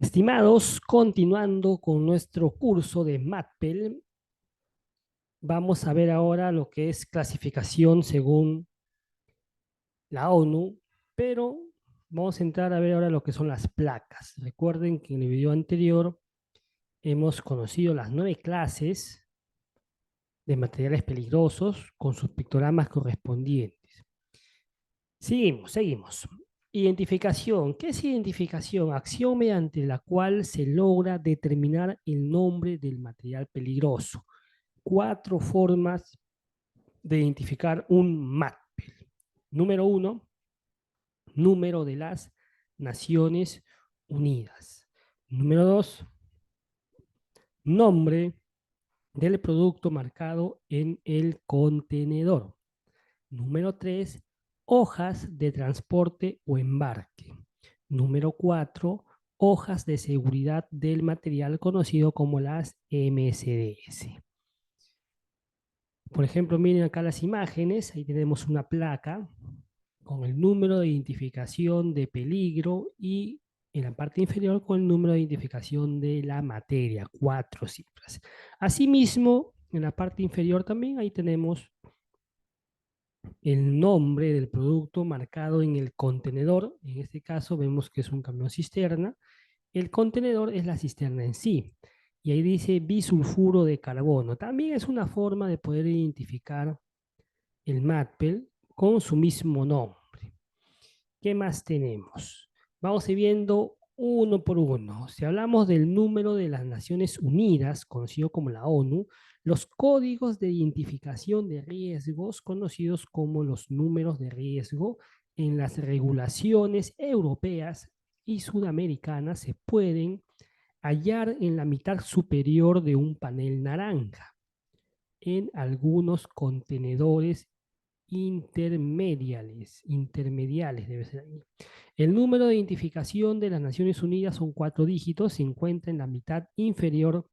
Estimados, continuando con nuestro curso de MATPEL, vamos a ver ahora lo que es clasificación según la ONU, pero vamos a entrar a ver ahora lo que son las placas. Recuerden que en el video anterior hemos conocido las 9 clases de materiales peligrosos con sus pictogramas correspondientes. Seguimos. Identificación. ¿Qué es identificación? Acción mediante la cual se logra determinar el nombre del material peligroso. 4 formas de identificar un MATPEL. Número 1, número de las Naciones Unidas. Número 2, nombre del producto marcado en el contenedor. Número 3, hojas de transporte o embarque. Número 4, hojas de seguridad del material conocido como las MSDS. Por ejemplo, miren acá las imágenes, ahí tenemos una placa con el número de identificación de peligro y en la parte inferior con el número de identificación de la materia, 4 cifras. Asimismo, en la parte inferior también ahí tenemos el nombre del producto marcado en el contenedor. En este caso vemos que es un camión cisterna. El contenedor es la cisterna en sí. Y ahí dice bisulfuro de carbono. También es una forma de poder identificar el MATPEL con su mismo nombre. ¿Qué más tenemos? Vamos a ir viendo uno por uno. Si hablamos del número de las Naciones Unidas, conocido como la ONU, los códigos de identificación de riesgos, conocidos como los números de riesgo, en las regulaciones europeas y sudamericanas se pueden hallar en la mitad superior de un panel naranja, en algunos contenedores intermediales debe ser ahí. El número de identificación de las Naciones Unidas son 4 dígitos, se encuentra en la mitad inferior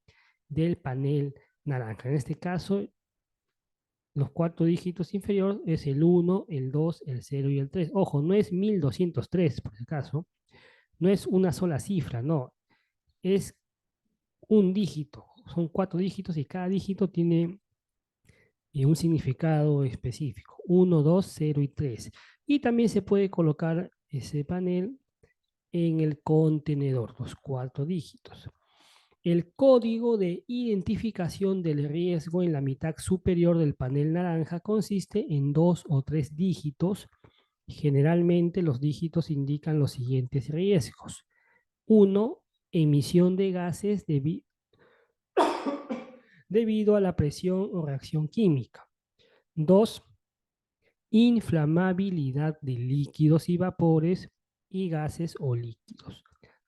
del panel naranja. En este caso, los 4 dígitos inferior es el 1, el 2, el 0 y el 3. Ojo, no es 1203, por si acaso, no es una sola cifra, no, es un dígito, son 4 dígitos y cada dígito tiene un significado específico, 1, 2, 0 y 3. Y también se puede colocar ese panel en el contenedor, los 4 dígitos. El código de identificación del riesgo en la mitad superior del panel naranja consiste en 2 o 3 dígitos. Generalmente los dígitos indican los siguientes riesgos. 1, emisión de gases debido a la presión o reacción química. 2, inflamabilidad de líquidos y vapores y gases o líquidos.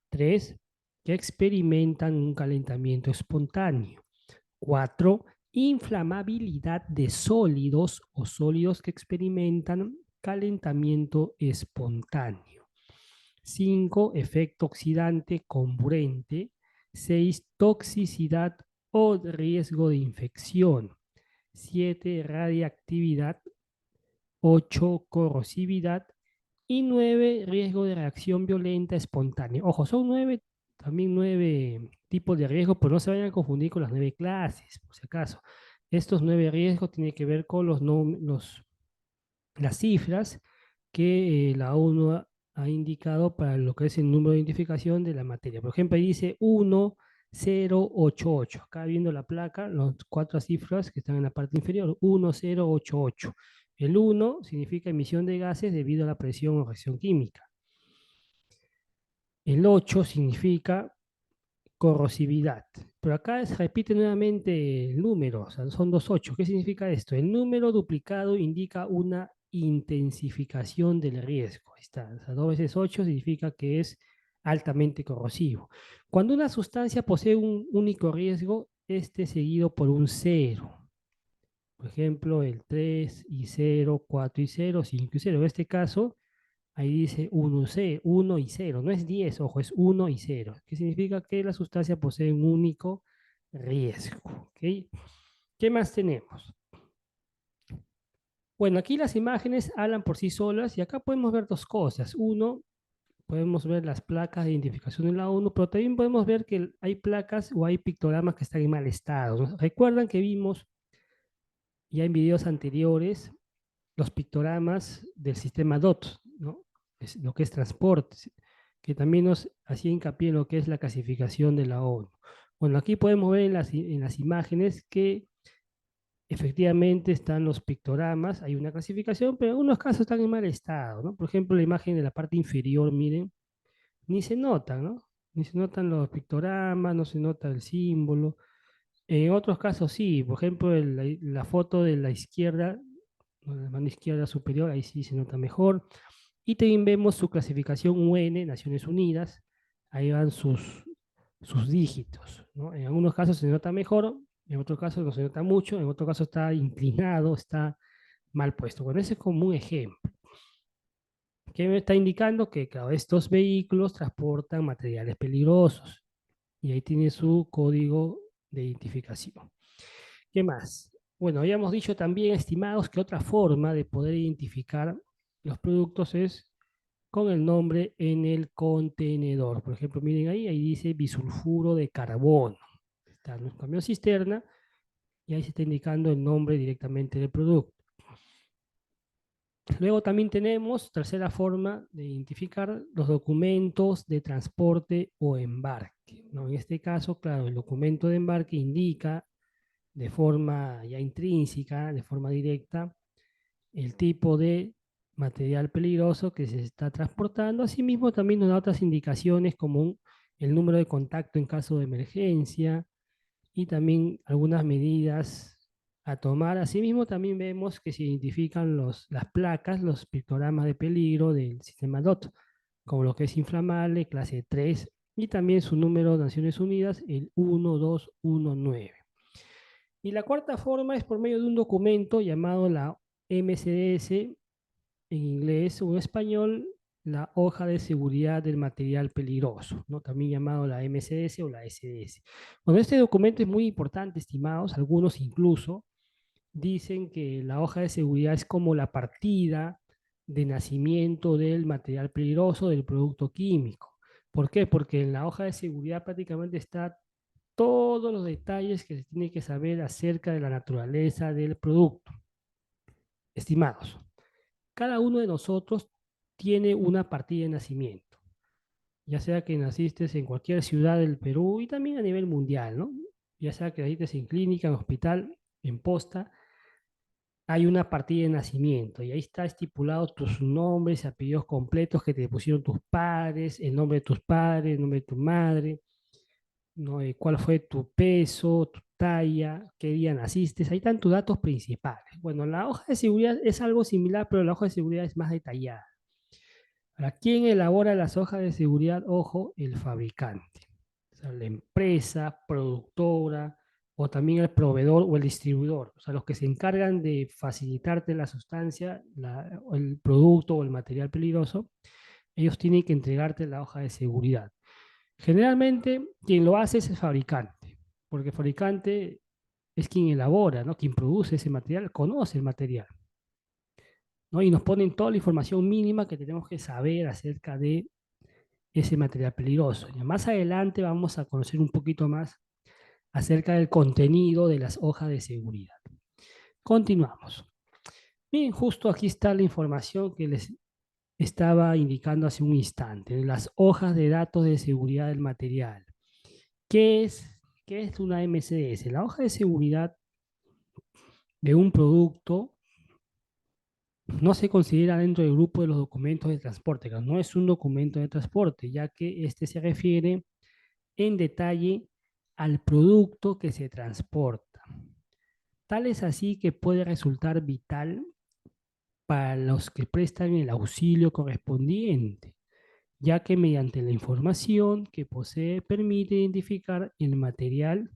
3, que experimentan un calentamiento espontáneo. 4, inflamabilidad de sólidos o sólidos que experimentan calentamiento espontáneo. 5, efecto oxidante comburente. 6, toxicidad o riesgo de infección. 7, radiactividad. 8, corrosividad. Y 9, riesgo de reacción violenta espontánea. Ojo, son 9, también 9 tipos de riesgo, pero no se vayan a confundir con las 9 clases, por si acaso. Estos 9 riesgos tienen que ver con las cifras que la ONU ha indicado para lo que es el número de identificación de la materia. Por ejemplo, ahí dice 1088. Acá viendo la placa, las 4 cifras que están en la parte inferior, 1088. El 1 significa emisión de gases debido a la presión o reacción química. El 8 significa corrosividad. Pero acá se repite nuevamente el número, o sea, son 2 8. ¿Qué significa esto? El número duplicado indica una intensificación del riesgo. Ahí está, o sea, 2 veces 8 significa que es altamente corrosivo. Cuando una sustancia posee un único riesgo, este seguido por un 0. Por ejemplo, el 3 y 0, 4 y 0, 5 y 0. En este caso, ahí dice 1 y 0, no es 10, ojo, es 1 y 0, que significa que la sustancia posee un único riesgo. ¿Okay? ¿Qué más tenemos? Bueno, aquí las imágenes hablan por sí solas y acá podemos ver dos cosas. Uno, podemos ver las placas de identificación de la ONU, pero también podemos ver que hay placas o hay pictogramas que están en mal estado, ¿no? Recuerdan que vimos ya en videos anteriores los pictogramas del sistema DOT, ¿no? Es lo que es transporte, que también nos hacía hincapié en lo que es la clasificación de la ONU. Bueno, aquí podemos ver en las imágenes que efectivamente están los pictogramas, hay una clasificación, pero en algunos casos están en mal estado, ¿no? Por ejemplo, la imagen de la parte inferior, miren, ni se notan, ¿no? Ni se notan los pictogramas, no se nota el símbolo. En otros casos sí, por ejemplo, la foto de la izquierda, la mano izquierda superior, ahí sí se nota mejor. Y también vemos su clasificación UN, Naciones Unidas, ahí van sus dígitos, ¿no? En algunos casos se nota mejor, en otros casos no se nota mucho, en otros casos está inclinado, está mal puesto. Bueno, ese es como un ejemplo que me está indicando que claro, estos vehículos transportan materiales peligrosos y ahí tiene su código de identificación. ¿Qué más? Bueno, habíamos dicho también, estimados, que otra forma de poder identificar los productos es con el nombre en el contenedor. Por ejemplo, miren ahí dice bisulfuro de carbono. Está en un camión cisterna y ahí se está indicando el nombre directamente del producto. Luego también tenemos, tercera forma de identificar los documentos de transporte o embarque, ¿no? En este caso, claro, el documento de embarque indica de forma ya intrínseca, de forma directa, el tipo de material peligroso que se está transportando. Asimismo, también nos da otras indicaciones como el número de contacto en caso de emergencia y también algunas medidas a tomar. Asimismo, también vemos que se identifican las placas, los pictogramas de peligro del sistema DOT, como lo que es inflamable, clase 3, y también su número de Naciones Unidas, el 1219. Y la cuarta forma es por medio de un documento llamado la MCDS, en inglés o en español, la hoja de seguridad del material peligroso, ¿no? También llamado la MCDS o la SDS. Bueno, este documento es muy importante, estimados. Algunos incluso dicen que la hoja de seguridad es como la partida de nacimiento del material peligroso, del producto químico. ¿Por qué? Porque en la hoja de seguridad prácticamente está todos los detalles que se tiene que saber acerca de la naturaleza del producto. Estimados, cada uno de nosotros tiene una partida de nacimiento, ya sea que naciste en cualquier ciudad del Perú y también a nivel mundial, ¿no? Ya sea que naciste en clínica, en hospital, en posta, hay una partida de nacimiento y ahí está estipulado tus nombres, apellidos completos que te pusieron tus padres, el nombre de tus padres, el nombre de tu madre, ¿no? Cuál fue tu peso, tu talla, qué día naciste, ahí están tus datos principales. Bueno, la hoja de seguridad es algo similar, pero la hoja de seguridad es más detallada. Ahora, ¿quién elabora las hojas de seguridad? Ojo, el fabricante. O sea, la empresa, productora, o también el proveedor o el distribuidor. O sea, los que se encargan de facilitarte la sustancia, el producto o el material peligroso, ellos tienen que entregarte la hoja de seguridad. Generalmente, quien lo hace es el fabricante, porque el fabricante es quien elabora, ¿no? Quien produce ese material, conoce el material, ¿no? Y nos ponen toda la información mínima que tenemos que saber acerca de ese material peligroso. Y más adelante vamos a conocer un poquito más acerca del contenido de las hojas de seguridad. Continuamos. Bien, justo aquí está la información que les estaba indicando hace un instante, las hojas de datos de seguridad del material. ¿Qué es, qué es una MCDS? La hoja de seguridad de un producto no se considera dentro del grupo de los documentos de transporte, no es un documento de transporte, ya que este se refiere en detalle al producto que se transporta. Tal es así que puede resultar vital para los que prestan el auxilio correspondiente, ya que mediante la información que posee permite identificar el material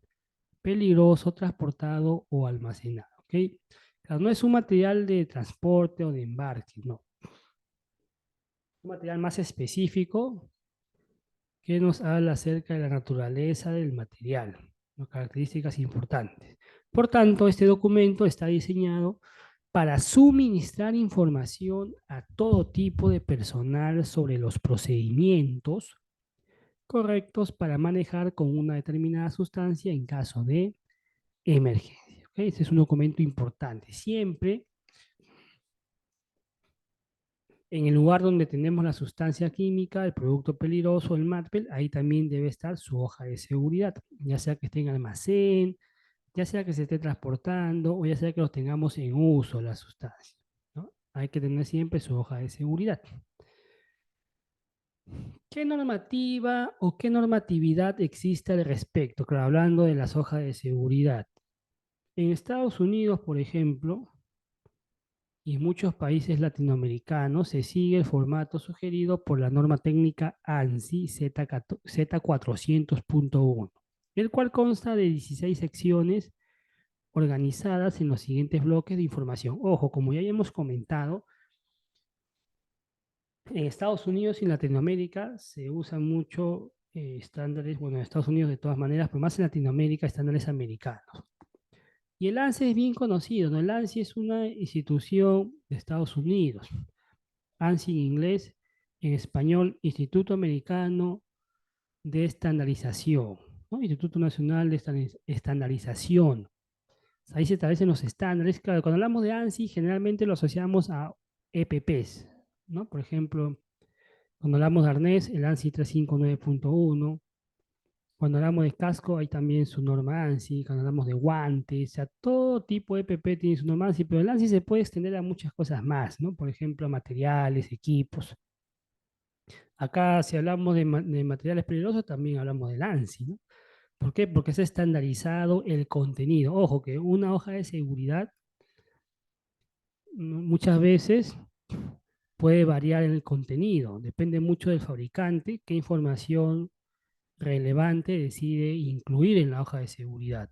peligroso transportado o almacenado. ¿Okay? Claro, no es un material de transporte o de embarque, no. Un material más específico que nos habla acerca de la naturaleza del material, ¿no? Características importantes. Por tanto, este documento está diseñado para suministrar información a todo tipo de personal sobre los procedimientos correctos para manejar con una determinada sustancia en caso de emergencia. ¿Ok? Este es un documento importante. Siempre en el lugar donde tenemos la sustancia química, el producto peligroso, el MATPEL, ahí también debe estar su hoja de seguridad, ya sea que esté en almacén, ya sea que se esté transportando o ya sea que los tengamos en uso la sustancia, ¿no? Hay que tener siempre su hoja de seguridad. ¿Qué normativa o qué normatividad existe al respecto? Claro, hablando de las hojas de seguridad. En Estados Unidos, por ejemplo, y en muchos países latinoamericanos se sigue el formato sugerido por la norma técnica ANSI Z400.1, el cual consta de 16 secciones organizadas en los siguientes bloques de información. Ojo, como ya hemos comentado, en Estados Unidos y en Latinoamérica se usan mucho estándares, bueno, en Estados Unidos de todas maneras, pero más en Latinoamérica, estándares americanos. Y el ANSI es bien conocido, ¿no? El ANSI es una institución de Estados Unidos. ANSI en inglés, en español, Instituto Americano de Estandarización, ¿no? Instituto Nacional de Estandarización. Ahí se establecen los estándares. Claro, cuando hablamos de ANSI, generalmente lo asociamos a EPPs, ¿no? Por ejemplo, cuando hablamos de arnés, el ANSI 359.1. Cuando hablamos de casco, hay también su norma ANSI. Cuando hablamos de guantes, o sea, todo tipo de EPP tiene su norma ANSI, pero el ANSI se puede extender a muchas cosas más, ¿no? Por ejemplo, materiales, equipos. Acá, si hablamos de materiales peligrosos, también hablamos del ANSI, ¿no? ¿Por qué? Porque se ha estandarizado el contenido. Ojo, que una hoja de seguridad muchas veces puede variar en el contenido. Depende mucho del fabricante qué información relevante decide incluir en la hoja de seguridad,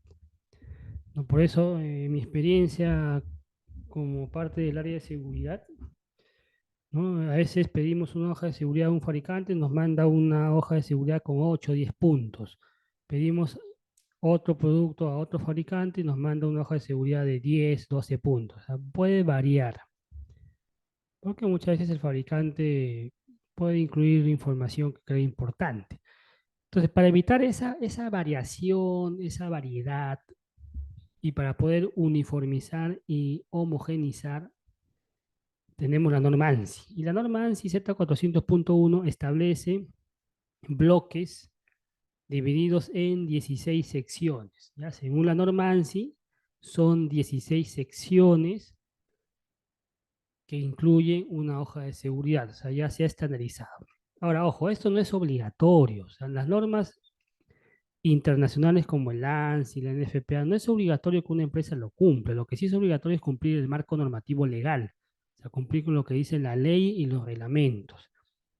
¿no? Por eso, mi experiencia como parte del área de seguridad, ¿no? A veces pedimos una hoja de seguridad a un fabricante, nos manda una hoja de seguridad con 8 o 10 puntos. Pedimos otro producto a otro fabricante y nos manda una hoja de seguridad de 10, 12 puntos. O sea, puede variar, porque muchas veces el fabricante puede incluir información que cree importante. Entonces, para evitar esa variación, esa variedad, y para poder uniformizar y homogenizar, tenemos la norma ANSI. Y la norma ANSI Z400.1 establece bloques divididos en 16 secciones. ¿Ya? Según la norma ANSI, son 16 secciones que incluyen una hoja de seguridad, o sea, ya se ha estandarizado. Ahora, ojo, esto no es obligatorio, o sea, las normas internacionales como el ANSI, la NFPA, no es obligatorio que una empresa lo cumpla, lo que sí es obligatorio es cumplir el marco normativo legal, o sea, cumplir con lo que dice la ley y los reglamentos.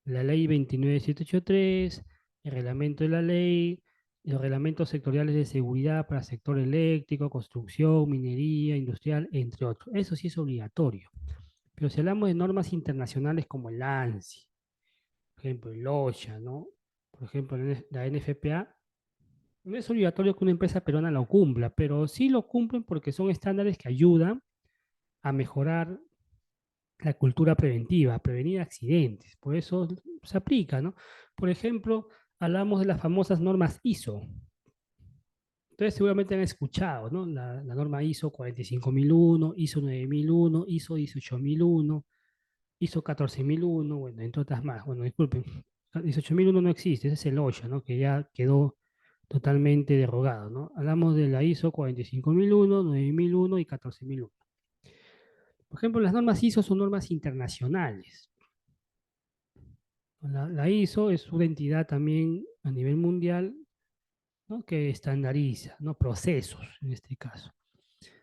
La ley 29783, el reglamento de la ley, los reglamentos sectoriales de seguridad para sector eléctrico, construcción, minería, industrial, entre otros. Eso sí es obligatorio. Pero si hablamos de normas internacionales como el ANSI, por ejemplo, el OSHA, ¿no? Por ejemplo, la NFPA, no es obligatorio que una empresa peruana lo cumpla, pero sí lo cumplen porque son estándares que ayudan a mejorar la cultura preventiva, a prevenir accidentes. Por eso se aplica, ¿no? Por ejemplo, hablamos de las famosas normas ISO. Ustedes seguramente han escuchado, ¿no? La norma ISO 45001, ISO 9001, ISO 18001, ISO 14001, bueno, entre otras más. Bueno, disculpen, 18001 no existe, ese es el OSHA, ¿no? Que ya quedó totalmente derogado, ¿no? Hablamos de la ISO 45001, 9001 y 14001. Por ejemplo, las normas ISO son normas internacionales. La ISO es una entidad también a nivel mundial, ¿no? Que estandariza, ¿no? Procesos, en este caso.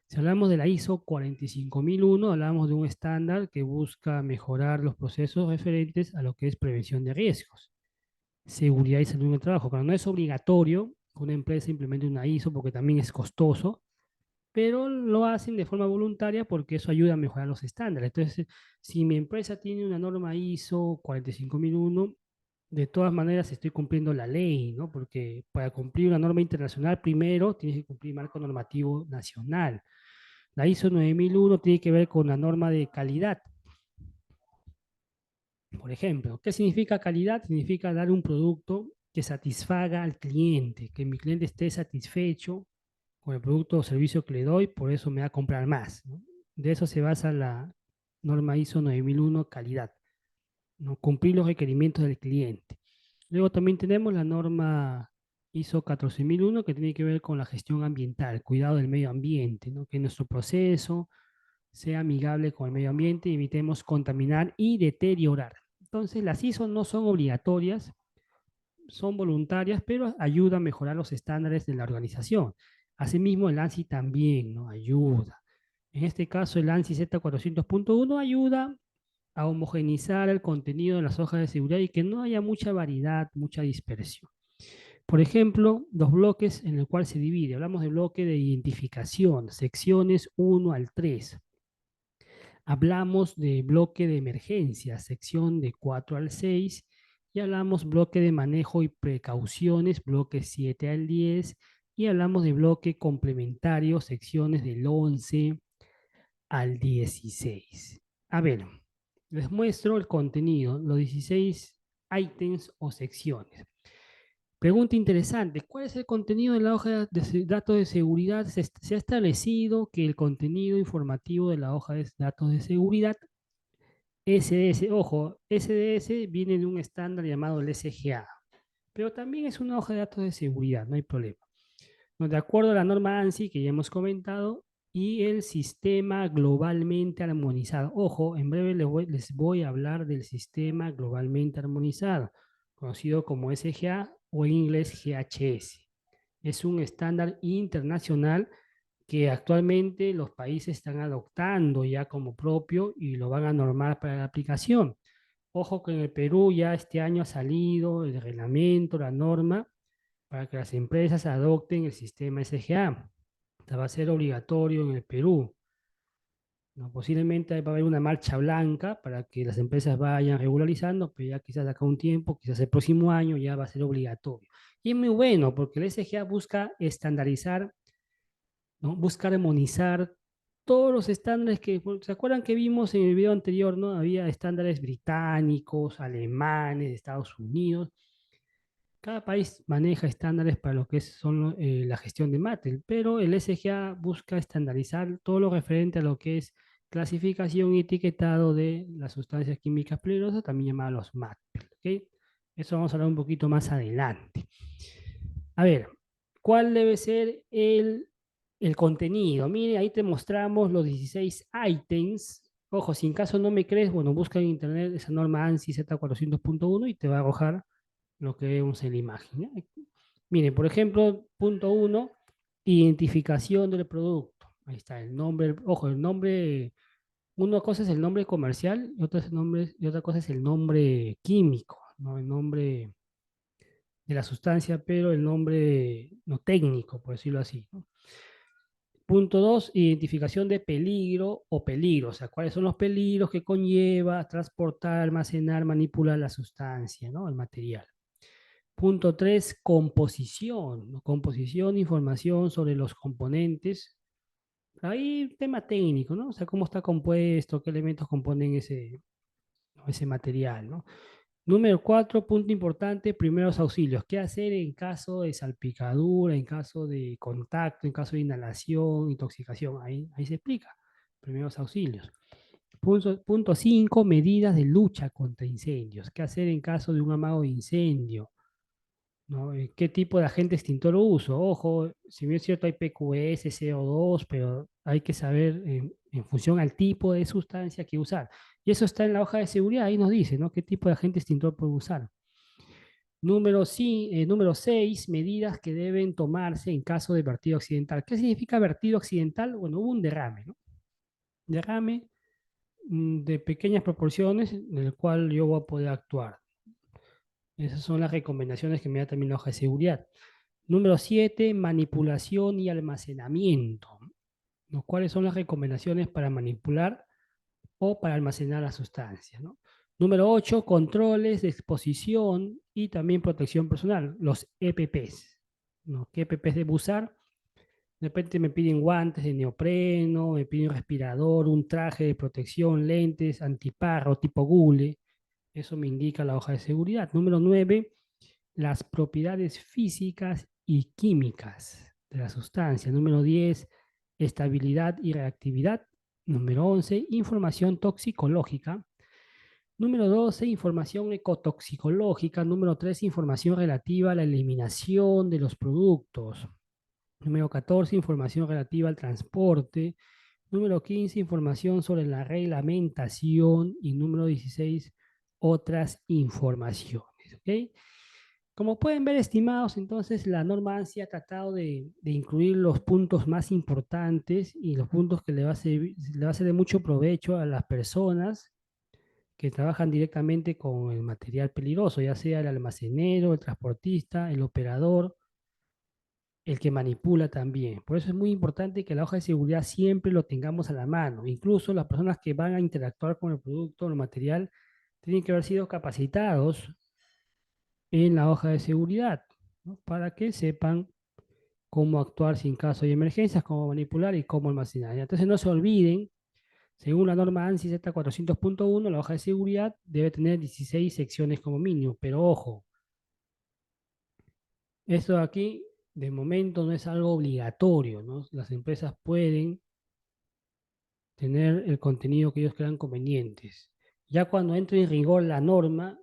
Si hablamos de la ISO 45001, hablamos de un estándar que busca mejorar los procesos referentes a lo que es prevención de riesgos, seguridad y salud en el trabajo. Pero no es obligatorio que una empresa implemente una ISO porque también es costoso, pero lo hacen de forma voluntaria porque eso ayuda a mejorar los estándares. Entonces, si mi empresa tiene una norma ISO 45001, de todas maneras estoy cumpliendo la ley, ¿no? Porque para cumplir una norma internacional, primero tienes que cumplir marco normativo nacional. La ISO 9001 tiene que ver con la norma de calidad. Por ejemplo, ¿qué significa calidad? Significa dar un producto que satisfaga al cliente, que mi cliente esté satisfecho con el producto o servicio que le doy, por eso me va a comprar más, ¿no? De eso se basa la norma ISO 9001 calidad, ¿no? Cumplir los requerimientos del cliente. Luego también tenemos la norma ISO 14001 que tiene que ver con la gestión ambiental, cuidado del medio ambiente, ¿no? Que nuestro proceso sea amigable con el medio ambiente y evitemos contaminar y deteriorar. Entonces, las ISO no son obligatorias, son voluntarias, pero ayuda a mejorar los estándares de la organización. Asimismo, el ANSI también, ¿no? Ayuda. En este caso, el ANSI Z400.1 ayuda a homogeneizar el contenido de las hojas de seguridad y que no haya mucha variedad, mucha dispersión. Por ejemplo, los bloques en el cual se divide. Hablamos de bloque de identificación, secciones 1 al 3. Hablamos de bloque de emergencia, sección de 4 al 6. Y hablamos bloque de manejo y precauciones, bloque 7 al 10. Y hablamos de bloque complementario, secciones del 11 al 16. A ver, les muestro el contenido, los 16 ítems o secciones. Pregunta interesante, ¿cuál es el contenido de la hoja de datos de seguridad? Se ha establecido que el contenido informativo de la hoja de datos de seguridad SDS, ojo, SDS viene de un estándar llamado el SGA, pero también es una hoja de datos de seguridad, no hay problema. No, de acuerdo a la norma ANSI que ya hemos comentado y el sistema globalmente armonizado. Ojo, en breve les voy a hablar del sistema globalmente armonizado, conocido como SGA o en inglés GHS. Es un estándar internacional que actualmente los países están adoptando ya como propio y lo van a normar para la aplicación. Ojo que en el Perú ya este año ha salido el reglamento, la norma, para que las empresas adopten el sistema SGA. Esta va a ser obligatorio en el Perú, ¿no? Posiblemente va a haber una marcha blanca para que las empresas vayan regularizando, pero ya quizás de acá a un tiempo, quizás el próximo año ya va a ser obligatorio. Y es muy bueno porque el SGA busca estandarizar, ¿no? Busca armonizar todos los estándares que, ¿se acuerdan que vimos en el video anterior, ¿no? Había estándares británicos, alemanes, de Estados Unidos. Cada país maneja estándares para lo que son la gestión de material, pero el SGA busca estandarizar todo lo referente a lo que es clasificación y etiquetado de las sustancias químicas peligrosas, también llamadas los MATPEL, ¿ok? Eso vamos a hablar un poquito más adelante. A ver, ¿cuál debe ser el contenido? Mire, ahí te mostramos los 16 ítems. Ojo, si en caso no me crees, bueno, busca en internet esa norma ANSI Z400.1 y te va a arrojar lo que vemos en la imagen, ¿ya? Miren, por ejemplo, punto uno, identificación del producto. Ahí está el nombre, ojo, el nombre, una cosa es el nombre comercial y otra cosa es el nombre químico, ¿no? El nombre de la sustancia, pero el nombre no técnico, por decirlo así, ¿no? Punto dos, identificación de peligro o peligro, o sea, cuáles son los peligros que conlleva transportar, almacenar, manipular la sustancia, ¿no? El material. Punto 3, composición, ¿no? Composición, información sobre los componentes. Ahí tema técnico, ¿no? O sea, cómo está compuesto, qué elementos componen ese material, ¿no? Número 4, punto importante, primeros auxilios. ¿Qué hacer en caso de salpicadura, en caso de contacto, en caso de inhalación, intoxicación? Ahí se explica. Primeros auxilios. Punto 5, medidas de lucha contra incendios. ¿Qué hacer en caso de un amago de incendio? ¿No? ¿Qué tipo de agente extintor uso? Ojo, si bien es cierto hay PQS, CO2, pero hay que saber en función al tipo de sustancia que usar. Y eso está en la hoja de seguridad, ahí nos dice, ¿no? ¿Qué tipo de agente extintor puede usar? Número 6, medidas que deben tomarse en caso de vertido accidental. ¿Qué significa vertido accidental? Bueno, hubo un derrame, ¿no? Derrame de pequeñas proporciones en el cual yo voy a poder actuar. Esas son las recomendaciones que me da también la hoja de seguridad. Número 7, manipulación y almacenamiento, ¿no? ¿Cuáles son las recomendaciones para manipular o para almacenar la sustancia, ¿no? Número 8, controles de exposición y también protección personal, los EPPs, ¿no? ¿Qué EPPs debe usar? De repente me piden guantes de neopreno, me piden un respirador, un traje de protección, lentes, antiparro tipo Google. Eso me indica la hoja de seguridad. Número 9, las propiedades físicas y químicas de la sustancia. Número 10, estabilidad y reactividad. Número 11, información toxicológica. Número 12, información ecotoxicológica. Número 13, información relativa a la eliminación de los productos. Número 14, información relativa al transporte. Número 15, información sobre la reglamentación. Y número 16, otras informaciones. ¿Ok? Como pueden ver, estimados, entonces la norma ANSI ha tratado de incluir los puntos más importantes y los puntos que le va a ser de mucho provecho a las personas que trabajan directamente con el material peligroso, ya sea el almacenero, el transportista, el operador, el que manipula también. Por eso es muy importante que la hoja de seguridad siempre lo tengamos a la mano. Incluso las personas que van a interactuar con el producto o el material tienen que haber sido capacitados en la hoja de seguridad, ¿no? Para que sepan cómo actuar si en caso de emergencias, cómo manipular y cómo almacenar. Entonces no se olviden, según la norma ANSI Z400.1, la hoja de seguridad debe tener 16 secciones como mínimo, pero ojo, esto de aquí de momento no es algo obligatorio, ¿no? Las empresas pueden tener el contenido que ellos crean convenientes. Ya cuando entre en rigor la norma,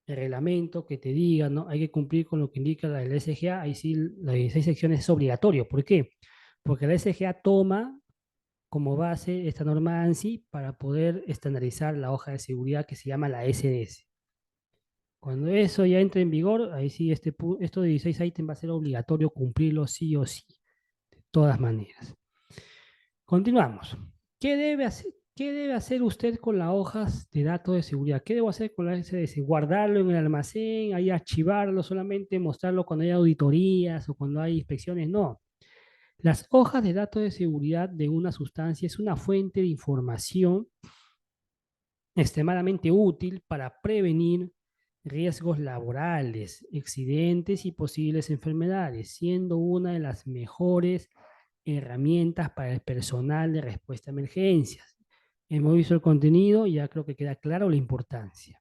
el reglamento que te diga, ¿no? Hay que cumplir con lo que indica la SGA, ahí sí las 16 secciones es obligatorio. ¿Por qué? Porque la SGA toma como base esta norma ANSI para poder estandarizar la hoja de seguridad que se llama la SDS. Cuando eso ya entre en vigor, ahí sí esto de 16 ítems va a ser obligatorio cumplirlo sí o sí, de todas maneras. Continuamos. ¿Qué debe hacer usted con las hojas de datos de seguridad? ¿Qué debo hacer con la SDS? ¿Guardarlo en el almacén, ahí archivarlo, solamente mostrarlo cuando hay auditorías o cuando hay inspecciones? No. Las hojas de datos de seguridad de una sustancia es una fuente de información extremadamente útil para prevenir riesgos laborales, accidentes y posibles enfermedades, siendo una de las mejores herramientas para el personal de respuesta a emergencias. Hemos visto el contenido y ya creo que queda claro la importancia.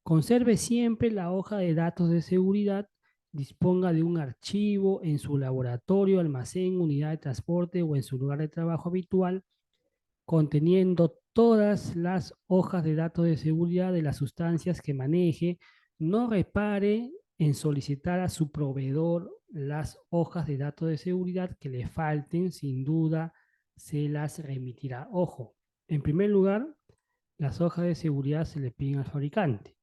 Conserve siempre la hoja de datos de seguridad, disponga de un archivo en su laboratorio, almacén, unidad de transporte o en su lugar de trabajo habitual conteniendo todas las hojas de datos de seguridad de las sustancias que maneje. No repare en solicitar a su proveedor las hojas de datos de seguridad que le falten, sin duda se las remitirá. Ojo, en primer lugar, las hojas de seguridad se le piden al fabricante.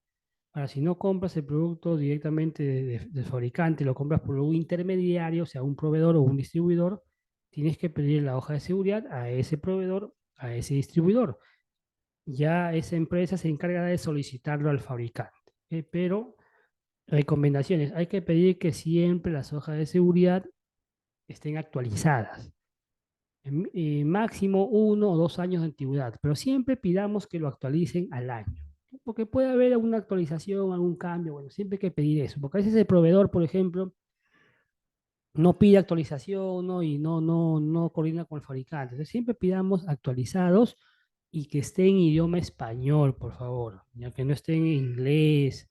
Ahora, si no compras el producto directamente del fabricante, lo compras por un intermediario, o sea, un proveedor o un distribuidor, tienes que pedir la hoja de seguridad a ese proveedor, a ese distribuidor. Ya esa empresa se encarga de solicitarlo al fabricante. Pero recomendaciones, hay que pedir que siempre las hojas de seguridad estén actualizadas. Máximo 1 o 2 años de antigüedad, pero siempre pidamos que lo actualicen al año. Porque puede haber alguna actualización, algún cambio, bueno, siempre hay que pedir eso, porque a veces el proveedor, por ejemplo, no pide actualización, ¿no? Y no coordina con el fabricante. Entonces, siempre pidamos actualizados y que esté en idioma español, por favor, ya que no esté en inglés,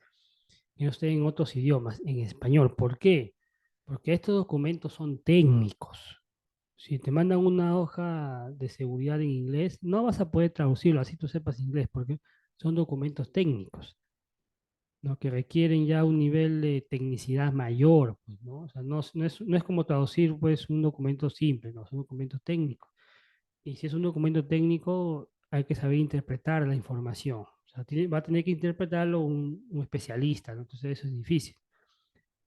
que no esté en otros idiomas, en español. ¿Por qué? Porque estos documentos son técnicos. Si te mandan una hoja de seguridad en inglés, no vas a poder traducirlo así tú sepas inglés, porque son documentos técnicos, ¿no? Que requieren ya un nivel de tecnicidad mayor, pues, ¿no? O sea, no es como traducir pues, un documento simple, ¿no? Son documentos técnicos. Y si es un documento técnico, hay que saber interpretar la información. O sea, va a tener que interpretarlo un especialista, ¿no? Entonces eso es difícil.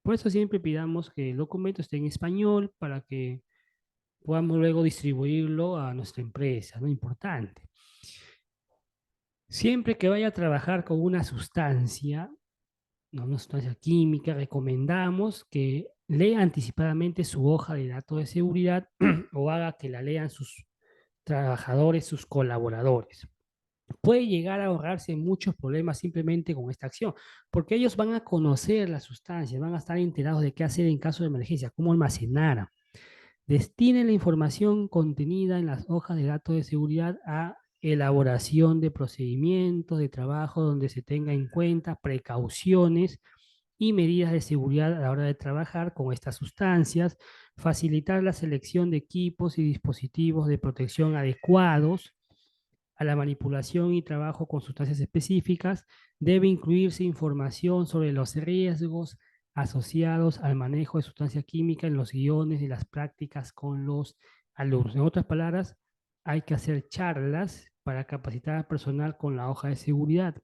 Por eso siempre pidamos que el documento esté en español para que podamos luego distribuirlo a nuestra empresa, ¿no? Importante. Siempre que vaya a trabajar con una sustancia, ¿no? Una sustancia química, recomendamos que lea anticipadamente su hoja de datos de seguridad o haga que la lean sus trabajadores, sus colaboradores. Puede llegar a ahorrarse muchos problemas simplemente con esta acción, porque ellos van a conocer la sustancia, van a estar enterados de qué hacer en caso de emergencia, cómo almacenar. Destine la información contenida en las hojas de datos de seguridad a elaboración de procedimientos de trabajo donde se tenga en cuenta precauciones y medidas de seguridad a la hora de trabajar con estas sustancias, facilitar la selección de equipos y dispositivos de protección adecuados a la manipulación y trabajo con sustancias específicas. Debe incluirse información sobre los riesgos asociados al manejo de sustancia química en los guiones de las prácticas con los alumnos. En otras palabras, hay que hacer charlas para capacitar al personal con la hoja de seguridad.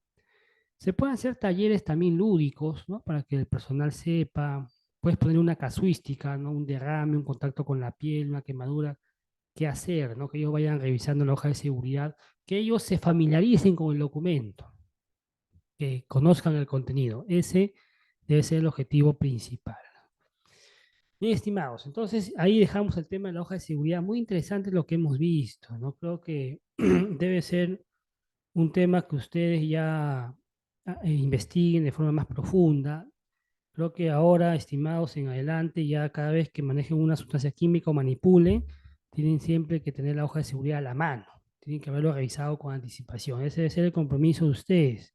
Se pueden hacer talleres también lúdicos, ¿no? Para que el personal sepa. Puedes poner una casuística, ¿no? Un derrame, un contacto con la piel, una quemadura, qué hacer, ¿no? Que ellos vayan revisando la hoja de seguridad, que ellos se familiaricen con el documento, que conozcan el contenido. Ese debe ser el objetivo principal. Bien, estimados, entonces ahí dejamos el tema de la hoja de seguridad. Muy interesante lo que hemos visto, ¿no? Creo que debe ser un tema que ustedes ya investiguen de forma más profunda. Creo que ahora, estimados, en adelante, ya cada vez que manejen una sustancia química o manipulen, tienen siempre que tener la hoja de seguridad a la mano. Tienen que haberlo revisado con anticipación. Ese debe ser el compromiso de ustedes.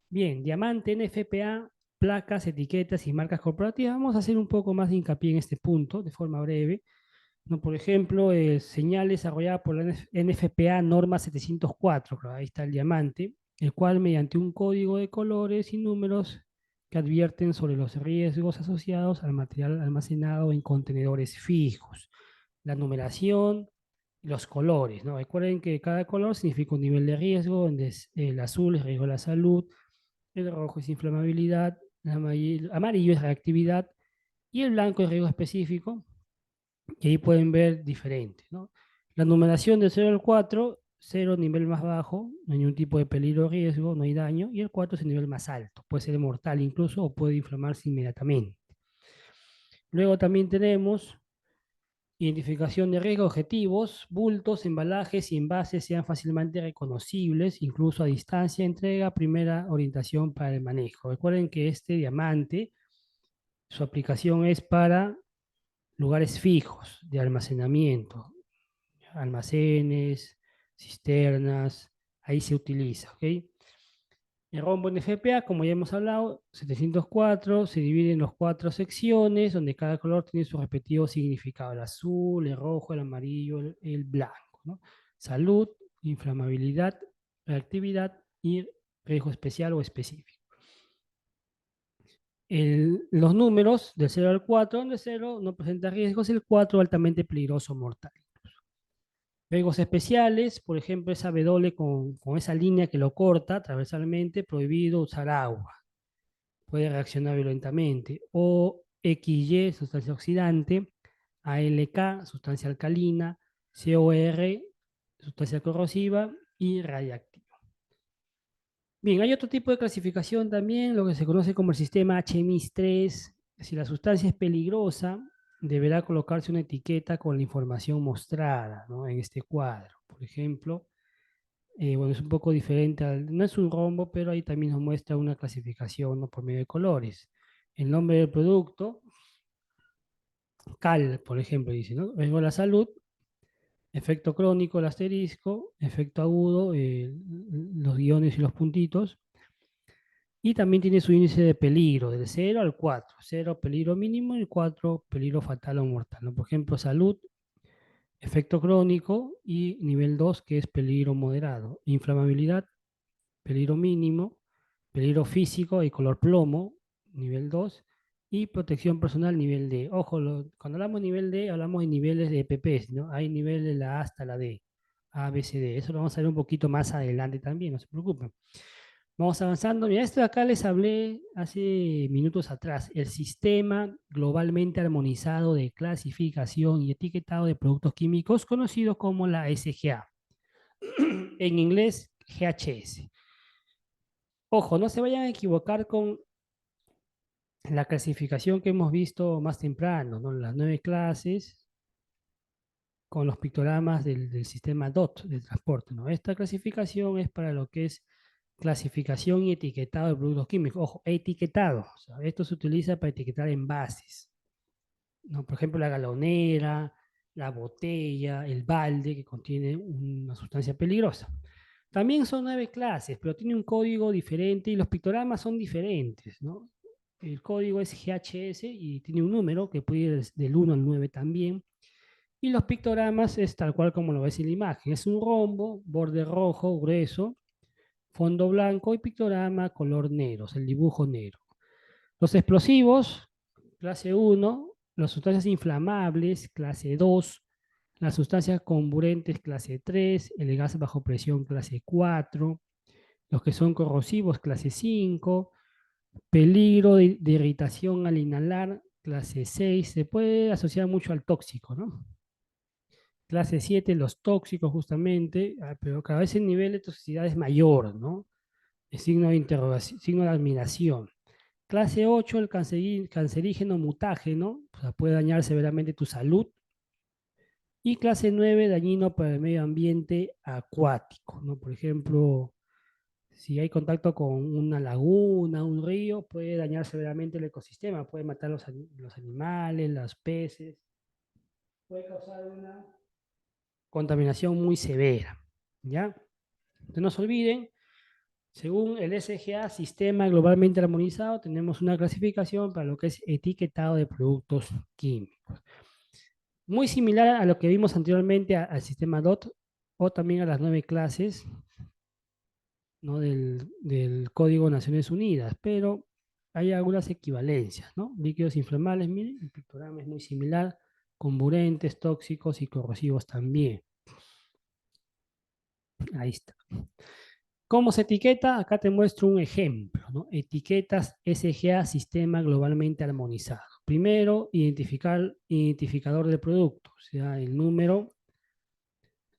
Bien, diamante, NFPA, placas, etiquetas y marcas corporativas. Vamos a hacer un poco más de hincapié en este punto, de forma breve. ¿No? Por ejemplo, señal desarrollada por la NFPA norma 704, claro, ahí está el diamante, el cual mediante un código de colores y números que advierten sobre los riesgos asociados al material almacenado en contenedores fijos, la numeración, los colores, ¿no? Recuerden que cada color significa un nivel de riesgo, donde el azul es riesgo a la salud, el rojo es inflamabilidad, el amarillo es reactividad y el blanco es riesgo específico. Y ahí pueden ver diferentes, ¿no? La numeración del 0 al 4, 0 nivel más bajo, no hay ningún tipo de peligro o riesgo, no hay daño, y el 4 es el nivel más alto, puede ser mortal incluso o puede inflamarse inmediatamente. Luego también tenemos identificación de riesgo, objetivos, bultos, embalajes y envases sean fácilmente reconocibles, incluso a distancia, entrega, primera orientación para el manejo. Recuerden que este diamante, su aplicación es para lugares fijos de almacenamiento, almacenes, cisternas, ahí se utiliza, ¿ok? El rombo en FPA, como ya hemos hablado, 704, se divide en las 4 secciones, donde cada color tiene su respectivo significado, el azul, el rojo, el amarillo, el blanco, ¿no? Salud, inflamabilidad, reactividad y riesgo especial o específico. Los números del 0 al 4, donde 0 no presenta riesgos, el 4 altamente peligroso mortal. Riesgos especiales, por ejemplo, esa W con esa línea que lo corta transversalmente, prohibido usar agua, puede reaccionar violentamente. O XY, sustancia oxidante, ALK, sustancia alcalina, COR, sustancia corrosiva y radiactiva. Bien, hay otro tipo de clasificación también, lo que se conoce como el sistema HMIS3. Si la sustancia es peligrosa, deberá colocarse una etiqueta con la información mostrada, ¿no? En este cuadro. Por ejemplo, bueno, es un poco diferente, no es un rombo, pero ahí también nos muestra una clasificación, ¿no? Por medio de colores. El nombre del producto, CAL, por ejemplo, dice, ¿no? Riesgo a la salud, efecto crónico, el asterisco, efecto agudo, los guiones y los puntitos. Y también tiene su índice de peligro, del 0 al 4. 0 peligro mínimo y 4 peligro fatal o mortal, ¿no? Por ejemplo, salud, efecto crónico y nivel 2 que es peligro moderado. Inflamabilidad, peligro mínimo, peligro físico y color plomo, nivel 2, y protección personal, nivel D. Ojo, cuando hablamos de nivel D, hablamos de niveles de EPPs, ¿no? Hay niveles de la A hasta la D, A, B, C, D. Eso lo vamos a ver un poquito más adelante también, no se preocupen. Vamos avanzando. Mira, esto de acá les hablé hace minutos atrás. El sistema globalmente armonizado de clasificación y etiquetado de productos químicos, conocido como la SGA. En inglés, GHS. Ojo, no se vayan a equivocar con la clasificación que hemos visto más temprano, ¿no? Las 9 clases con los pictogramas del sistema DOT de transporte, ¿no? Esta clasificación es para lo que es clasificación y etiquetado de productos químicos. Ojo, etiquetado. O sea, esto se utiliza para etiquetar envases. ¿no? Por ejemplo, la galonera, la botella, el balde que contiene una sustancia peligrosa. También son 9 clases, pero tiene un código diferente y los pictogramas son diferentes, ¿no? El código es GHS y tiene un número que puede ir del 1 al 9 también. Y los pictogramas es tal cual como lo ves en la imagen. Es un rombo, borde rojo, grueso, fondo blanco y pictograma color negro, el dibujo negro. Los explosivos, clase 1, las sustancias inflamables, clase 2, las sustancias comburentes, clase 3, el gas bajo presión, clase 4, los que son corrosivos, clase 5, peligro de irritación al inhalar, clase 6, se puede asociar mucho al tóxico, ¿no? Clase 7, los tóxicos justamente, pero cada vez el nivel de toxicidad es mayor, ¿no? El signo de interrogación, signo de admiración. Clase 8, el cancerígeno mutágeno, o sea, puede dañar severamente tu salud. Y clase 9, dañino para el medio ambiente acuático, ¿no? Por ejemplo, si hay contacto con una laguna, un río, puede dañar severamente el ecosistema, puede matar los animales, los peces, puede causar una contaminación muy severa, ¿ya? No se olviden, según el SGA, Sistema Globalmente Armonizado, tenemos una clasificación para lo que es etiquetado de productos químicos. Muy similar a lo que vimos anteriormente al sistema DOT o también a las 9 clases, ¿no? del Código de Naciones Unidas, pero hay algunas equivalencias, ¿no? Líquidos inflamables, miren, el pictograma es muy similar, comburentes, tóxicos y corrosivos también. Ahí está. ¿Cómo se etiqueta? Acá te muestro un ejemplo, ¿no? Etiquetas SGA, Sistema Globalmente Armonizado. Primero, identificador del producto, o sea, el número,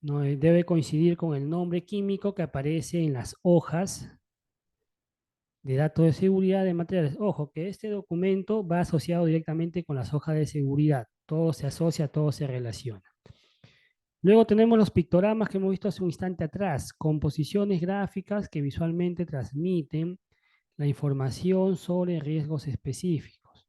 ¿no? Debe coincidir con el nombre químico que aparece en las hojas de datos de seguridad de materiales. Ojo, que este documento va asociado directamente con las hojas de seguridad. Todo se asocia, todo se relaciona. Luego tenemos los pictogramas que hemos visto hace un instante atrás, composiciones gráficas que visualmente transmiten la información sobre riesgos específicos.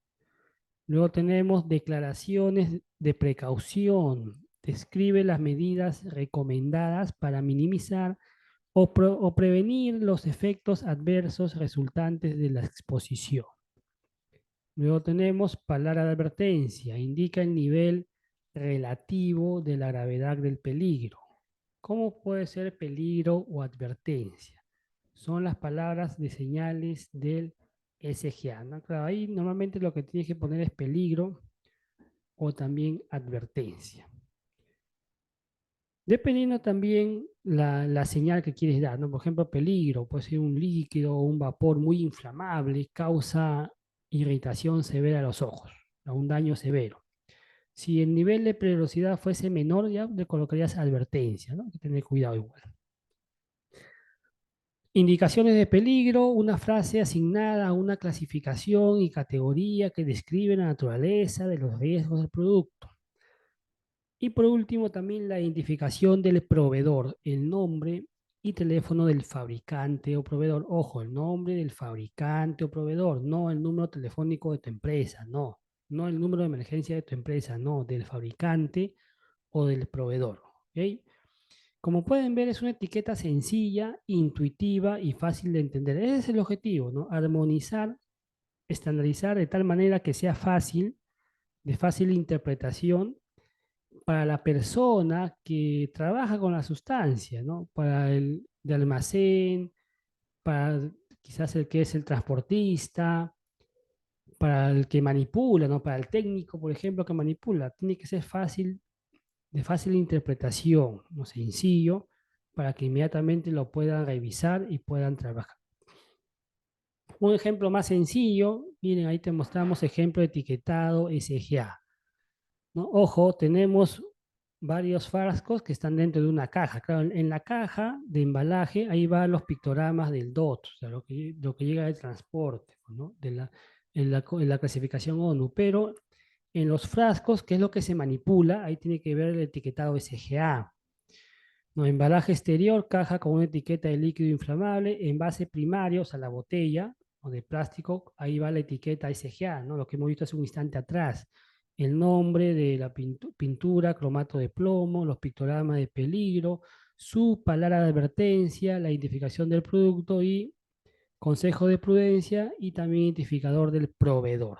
Luego tenemos declaraciones de precaución. Describe las medidas recomendadas para minimizar o prevenir los efectos adversos resultantes de la exposición. Luego tenemos palabra de advertencia, indica el nivel relativo de la gravedad del peligro. ¿Cómo puede ser peligro o advertencia? Son las palabras de señales del SGA, ¿no? Claro, ahí normalmente lo que tienes que poner es peligro o también advertencia. Dependiendo también la señal que quieres dar, ¿no? Por ejemplo, peligro, puede ser un líquido o un vapor muy inflamable, causa irritación severa a los ojos, a un daño severo. Si el nivel de peligrosidad fuese menor, ya le colocarías advertencia, ¿no? Hay que tener cuidado igual. Indicaciones de peligro, una frase asignada a una clasificación y categoría que describe la naturaleza de los riesgos del producto. Y por último, también la identificación del proveedor, el nombre y teléfono del fabricante o proveedor. Ojo, el nombre del fabricante o proveedor, no el número telefónico de tu empresa, no. No el número de emergencia de tu empresa, no, del fabricante o del proveedor. ¿Okay? Como pueden ver, es una etiqueta sencilla, intuitiva y fácil de entender. Ese es el objetivo, ¿no? Armonizar, estandarizar de tal manera que sea fácil, de fácil interpretación para la persona que trabaja con la sustancia, ¿no? Para el de almacén, para quizás el que es el transportista, para el que manipula, ¿no? Para el técnico, por ejemplo, que manipula. Tiene que ser fácil, de fácil interpretación, ¿no? Sencillo, para que inmediatamente lo puedan revisar y puedan trabajar. Un ejemplo más sencillo, miren, ahí te mostramos ejemplo de etiquetado SGA. ¿No? Ojo, tenemos varios frascos que están dentro de una caja. Claro, en la caja de embalaje, ahí van los pictogramas del DOT, o sea, lo que llega del transporte, ¿no? En la clasificación ONU. Pero en los frascos, que es lo que se manipula, ahí tiene que ver el etiquetado SGA. ¿No? Embalaje exterior, caja con una etiqueta de líquido inflamable, envase primario, o sea, la botella o de plástico, ahí va la etiqueta SGA, ¿no? Lo que hemos visto hace un instante atrás. el nombre de la pintura, cromato de plomo, los pictogramas de peligro, su palabra de advertencia, la identificación del producto y consejo de prudencia y también identificador del proveedor.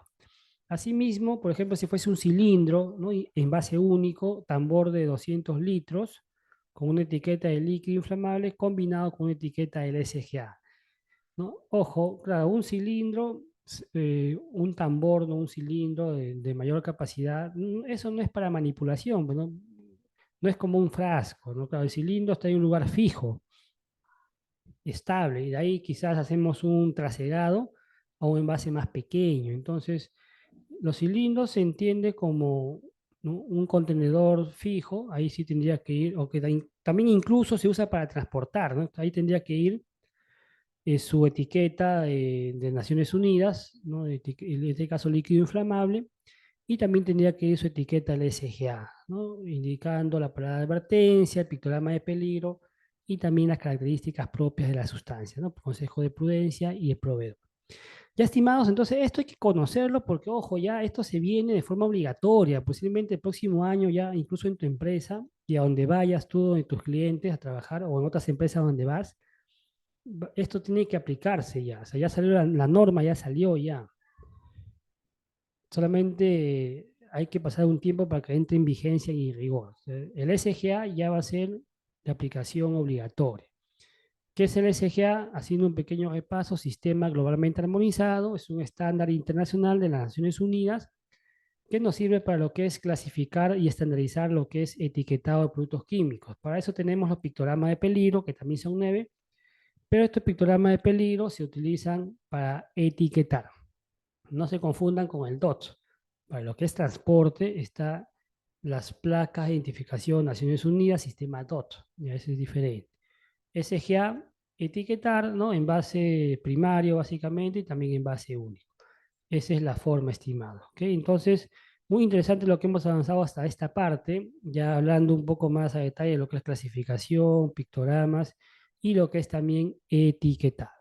Asimismo, por ejemplo, si fuese un cilindro, ¿no? Envase único, tambor de 200 litros, con una etiqueta de líquido inflamable combinado con una etiqueta del SGA, ¿no? Ojo, claro, un cilindro, un tambor, ¿no? Un cilindro de mayor capacidad, eso no es para manipulación, ¿no? No es como un frasco, ¿no? Claro, el cilindro está en un lugar fijo, estable, y de ahí quizás hacemos un trasegado a un envase más pequeño. Entonces, los cilindros se entiende como, ¿no? Un contenedor fijo, ahí sí tendría que ir, o que también incluso se usa para transportar, ¿no? Ahí tendría que ir su etiqueta de Naciones Unidas, ¿no? En este caso líquido inflamable, y también tendría que ir su etiqueta LSGA, ¿no? Indicando la palabra de advertencia, el pictograma de peligro y también las características propias de la sustancia, ¿no? Consejo de prudencia y el proveedor. Ya estimados, entonces esto hay que conocerlo porque, ojo, ya esto se viene de forma obligatoria, posiblemente el próximo año ya incluso en tu empresa y a donde vayas tú, en tus clientes a trabajar o en otras empresas donde vas, esto tiene que aplicarse ya, o sea, ya salió la norma, ya salió ya. Solamente hay que pasar un tiempo para que entre en vigencia y rigor. O sea, el SGA ya va a ser de aplicación obligatoria. ¿Qué es el SGA? Haciendo un pequeño repaso, Sistema Globalmente Armonizado, es un estándar internacional de las Naciones Unidas que nos sirve para lo que es clasificar y estandarizar lo que es etiquetado de productos químicos. Para eso tenemos los pictogramas de peligro, que también son 9, pero estos pictogramas de peligro se utilizan para etiquetar. No se confundan con el DOT. Para lo que es transporte está las placas de identificación Naciones Unidas, sistema DOT. Ya eso es diferente. SGA, etiquetar, ¿no? En base primario básicamente y también en base único. Esa es la forma estimada. ¿Okay? Entonces, muy interesante lo que hemos avanzado hasta esta parte, ya hablando un poco más a detalle de lo que es clasificación, pictogramas y lo que es también etiquetado.